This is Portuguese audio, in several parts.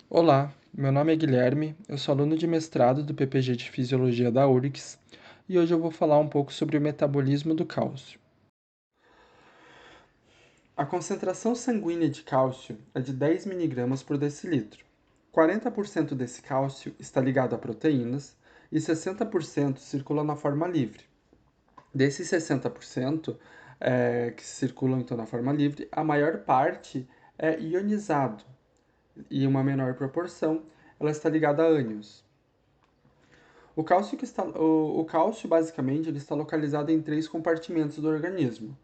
Olá, meu nome é Guilherme, eu sou aluno de mestrado do PPG de Fisiologia da URGS e hoje eu vou falar um pouco sobre o metabolismo do cálcio. A concentração sanguínea de cálcio é de 10 mg por decilitro. 40% desse cálcio está ligado a proteínas e 60% circula na forma livre. Desses 60% que circulam então na forma livre, a maior parte é ionizado e uma menor proporção ela está ligada a ânions. O cálcio, basicamente, ele está localizado em 3 compartimentos do organismo,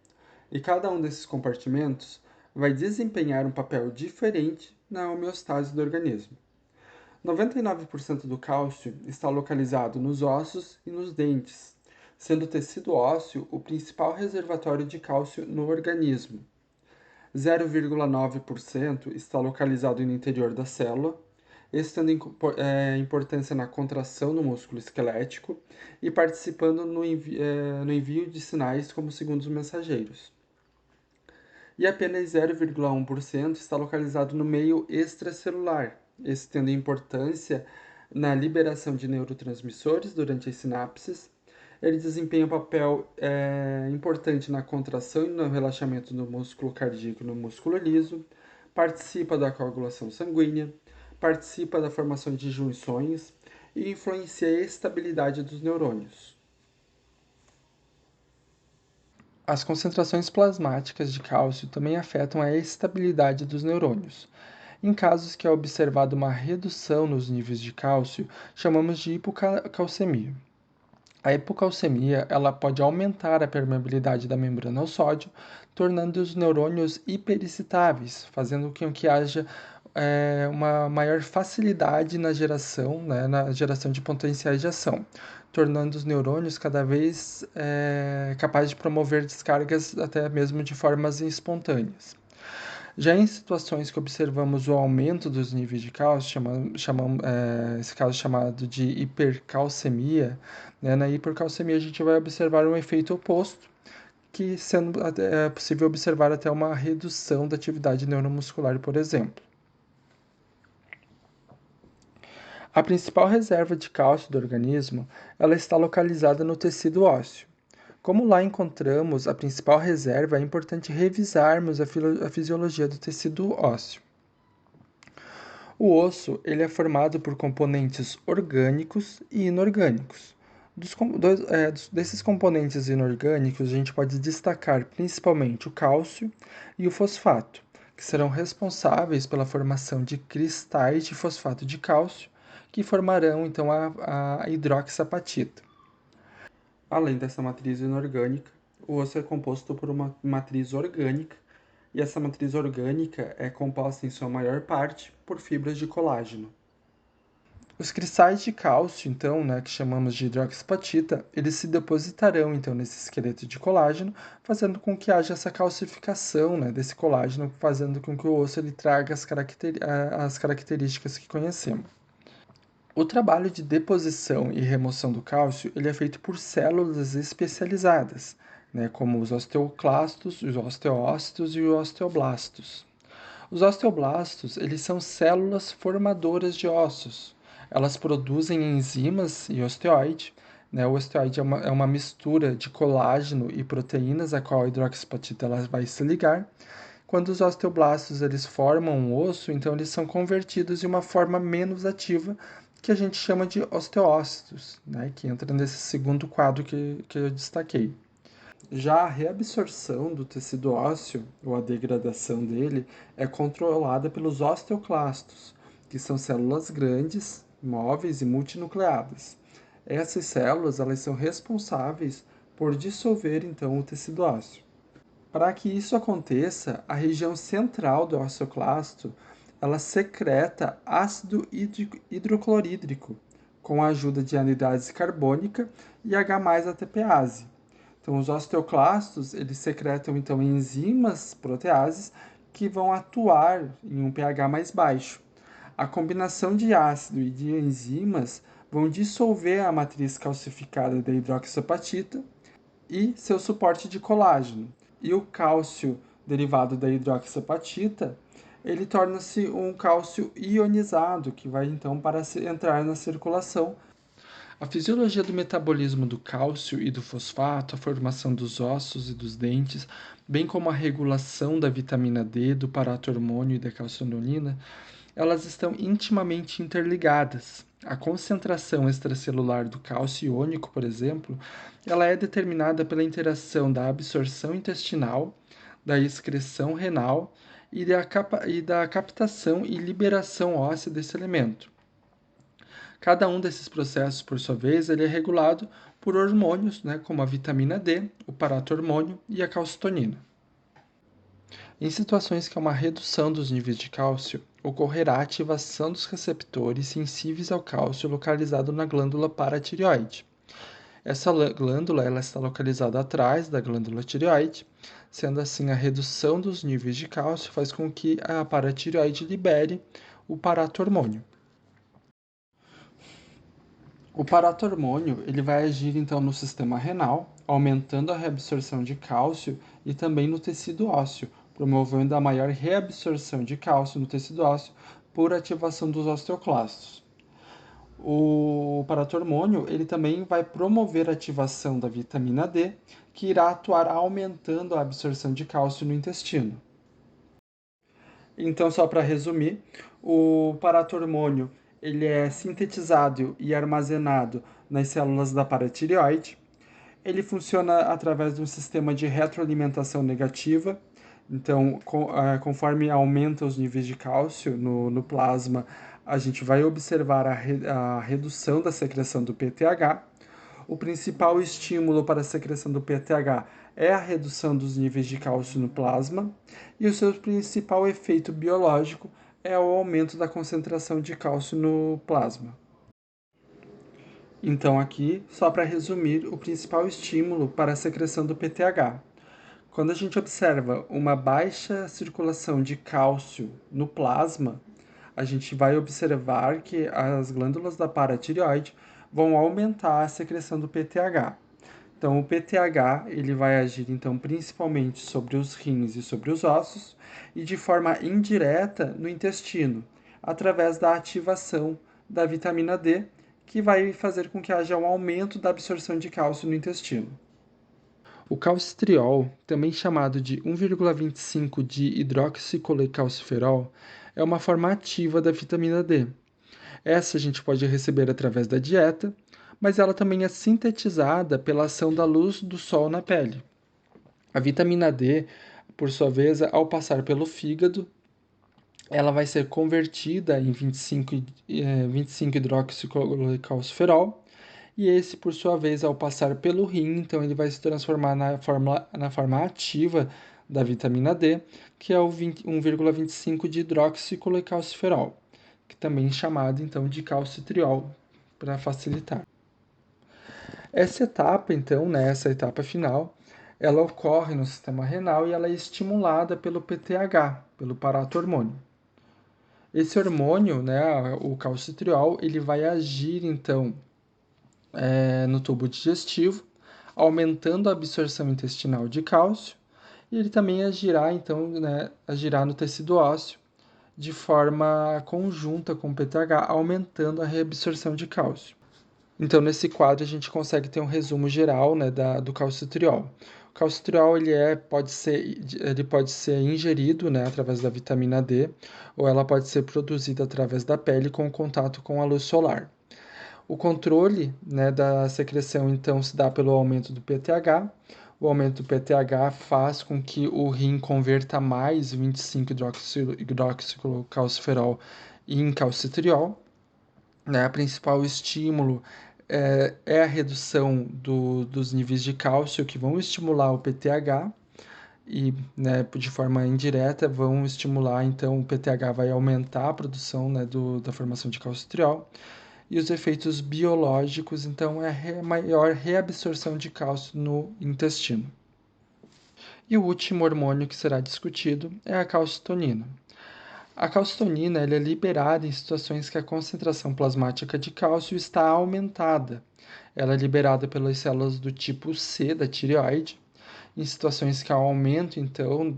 e cada um desses compartimentos vai desempenhar um papel diferente na homeostase do organismo. 99% do cálcio está localizado nos ossos e nos dentes, sendo o tecido ósseo o principal reservatório de cálcio no organismo. 0,9% está localizado no interior da célula, esse tendo importância na contração do músculo esquelético e participando no envio de sinais como segundos mensageiros. E apenas 0,1% está localizado no meio extracelular, esse tendo importância na liberação de neurotransmissores durante as sinapses. Ele desempenha um papel importante na contração e no relaxamento do músculo cardíaco e no músculo liso, participa da coagulação sanguínea, participa da formação de junções e influencia a estabilidade dos neurônios. As concentrações plasmáticas de cálcio também afetam a estabilidade dos neurônios. Em casos que é observada uma redução nos níveis de cálcio, chamamos de hipocalcemia. A hipocalcemia ela pode aumentar a permeabilidade da membrana ao sódio, tornando os neurônios hiperexcitáveis, fazendo com que haja uma maior facilidade na geração de potenciais de ação, tornando os neurônios cada vez capazes de promover descargas até mesmo de formas espontâneas. Já em situações que observamos o aumento dos níveis de cálcio, esse caso chamado de hipercalcemia, né? Na hipercalcemia a gente vai observar um efeito oposto, que sendo é possível observar até uma redução da atividade neuromuscular, por exemplo. A principal reserva de cálcio do organismo, ela está localizada no tecido ósseo. Como lá encontramos a principal reserva, é importante revisarmos a fisiologia do tecido ósseo. O osso ele é formado por componentes orgânicos e inorgânicos. Desses componentes inorgânicos, a gente pode destacar principalmente o cálcio e o fosfato, que serão responsáveis pela formação de cristais de fosfato de cálcio, que formarão então a hidroxiapatita. Além dessa matriz inorgânica, o osso é composto por uma matriz orgânica, e essa matriz orgânica é composta em sua maior parte por fibras de colágeno. Os cristais de cálcio, então, né, que chamamos de hidroxiapatita, eles se depositarão então nesse esqueleto de colágeno, fazendo com que haja essa calcificação, né, desse colágeno, fazendo com que o osso ele traga as características que conhecemos. O trabalho de deposição e remoção do cálcio ele é feito por células especializadas, né, como os osteoclastos, os osteócitos e os osteoblastos. Os osteoblastos eles são células formadoras de ossos. Elas produzem enzimas e osteoide. Né? O osteoide é uma mistura de colágeno e proteínas, a qual a hidroxiapatita ela vai se ligar. Quando os osteoblastos eles formam um osso, então eles são convertidos em uma forma menos ativa, que a gente chama de osteócitos, né? Que entra nesse segundo quadro que eu destaquei. Já a reabsorção do tecido ósseo, ou a degradação dele, é controlada pelos osteoclastos, que são células grandes, móveis e multinucleadas. Essas células elas são responsáveis por dissolver então o tecido ósseo. Para que isso aconteça, a região central do osteoclasto ela secreta ácido hidroclorídrico com a ajuda de anidase carbônica e H+ATPase. Então, os osteoclastos eles secretam então enzimas proteases que vão atuar em um pH mais baixo. A combinação de ácido e de enzimas vão dissolver a matriz calcificada da hidroxiapatita e seu suporte de colágeno. E o cálcio derivado da hidroxiapatita, ele torna-se um cálcio ionizado, que vai então para entrar na circulação. A fisiologia do metabolismo do cálcio e do fosfato, a formação dos ossos e dos dentes, bem como a regulação da vitamina D, do paratormônio e da calcitonina, elas estão intimamente interligadas. A concentração extracelular do cálcio iônico, por exemplo, ela é determinada pela interação da absorção intestinal, da excreção renal e da captação e liberação óssea desse elemento. Cada um desses processos, por sua vez, ele é regulado por hormônios, né, como a vitamina D, o paratormônio e a calcitonina. Em situações que há uma redução dos níveis de cálcio, ocorrerá a ativação dos receptores sensíveis ao cálcio localizado na glândula paratireoide. Essa glândula ela está localizada atrás da glândula tireoide, sendo assim a redução dos níveis de cálcio faz com que a paratireoide libere o paratormônio. O paratormônio ele vai agir então no sistema renal, aumentando a reabsorção de cálcio e também no tecido ósseo, promovendo a maior reabsorção de cálcio no tecido ósseo por ativação dos osteoclastos. O paratormônio ele também vai promover a ativação da vitamina D, que irá atuar aumentando a absorção de cálcio no intestino. Então, só para resumir, o paratormônio ele é sintetizado e armazenado nas células da paratireoide. Ele funciona através de um sistema de retroalimentação negativa. Então, conforme aumenta os níveis de cálcio no plasma, a gente vai observar a redução da secreção do PTH. O principal estímulo para a secreção do PTH é a redução dos níveis de cálcio no plasma, e o seu principal efeito biológico é o aumento da concentração de cálcio no plasma. Então, aqui, só para resumir, o principal estímulo para a secreção do PTH. Quando a gente observa uma baixa circulação de cálcio no plasma, a gente vai observar que as glândulas da paratireoide vão aumentar a secreção do PTH. Então, o PTH ele vai agir então principalmente sobre os rins e sobre os ossos e de forma indireta no intestino, através da ativação da vitamina D, que vai fazer com que haja um aumento da absorção de cálcio no intestino. O calcitriol, também chamado de 1,25 de hidroxicolecalciferol, é uma forma ativa da vitamina D. Essa a gente pode receber através da dieta, mas ela também é sintetizada pela ação da luz do sol na pele. A vitamina D, por sua vez, ao passar pelo fígado, ela vai ser convertida em 25 hidroxicolecalciferol, e esse, por sua vez, ao passar pelo rim, então ele vai se transformar na forma ativa da vitamina D, que é o 1,25 de hidroxicolecalciferol, que também é chamado então de calcitriol, para facilitar. Essa etapa, então, essa etapa final, ela ocorre no sistema renal e ela é estimulada pelo PTH, pelo paratormônio. Esse hormônio, o calcitriol, ele vai agir, então, no tubo digestivo, aumentando a absorção intestinal de cálcio, e ele também agirá, então, agirá no tecido ósseo de forma conjunta com o PTH, aumentando a reabsorção de cálcio. Então, nesse quadro, a gente consegue ter um resumo geral do calcitriol. O calcitriol pode ser ingerido através da vitamina D, ou ela pode ser produzida através da pele com contato com a luz solar. O controle da secreção, então, se dá pelo aumento do PTH. O aumento do PTH faz com que o rim converta mais 25 hidroxicocalciferol em calcitriol. O principal estímulo é a redução dos níveis de cálcio, que vão estimular o PTH e, de forma indireta, vão estimular, então, o PTH vai aumentar a produção da formação de calcitriol. E os efeitos biológicos, então, é a maior reabsorção de cálcio no intestino. E o último hormônio que será discutido é a calcitonina. A calcitonina é liberada em situações que a concentração plasmática de cálcio está aumentada. Ela é liberada pelas células do tipo C da tireoide Em situações que há um aumento, então,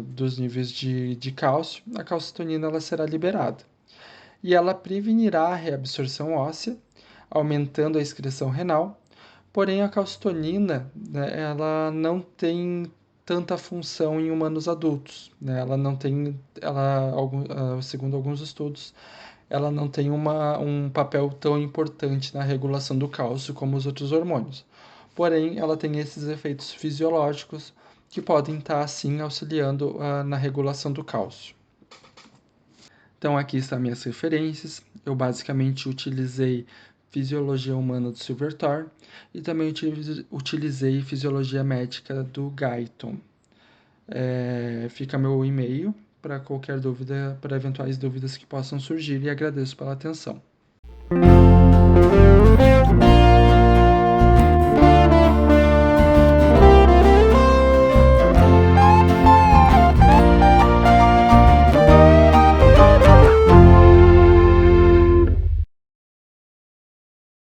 dos níveis de cálcio, a calcitonina ela será liberada. E ela prevenirá a reabsorção óssea, aumentando a excreção renal. Porém, a calcitonina, né, ela não tem tanta função em humanos adultos, né? Ela não tem, segundo alguns estudos, ela não tem um papel tão importante na regulação do cálcio como os outros hormônios. Porém, ela tem esses efeitos fisiológicos que podem estar, sim, auxiliando na regulação do cálcio. Então, aqui estão minhas referências. Eu basicamente utilizei Fisiologia Humana do Silverthorne e também utilizei Fisiologia Médica do Guyton. Fica meu e-mail para qualquer dúvida, para eventuais dúvidas que possam surgir, e agradeço pela atenção.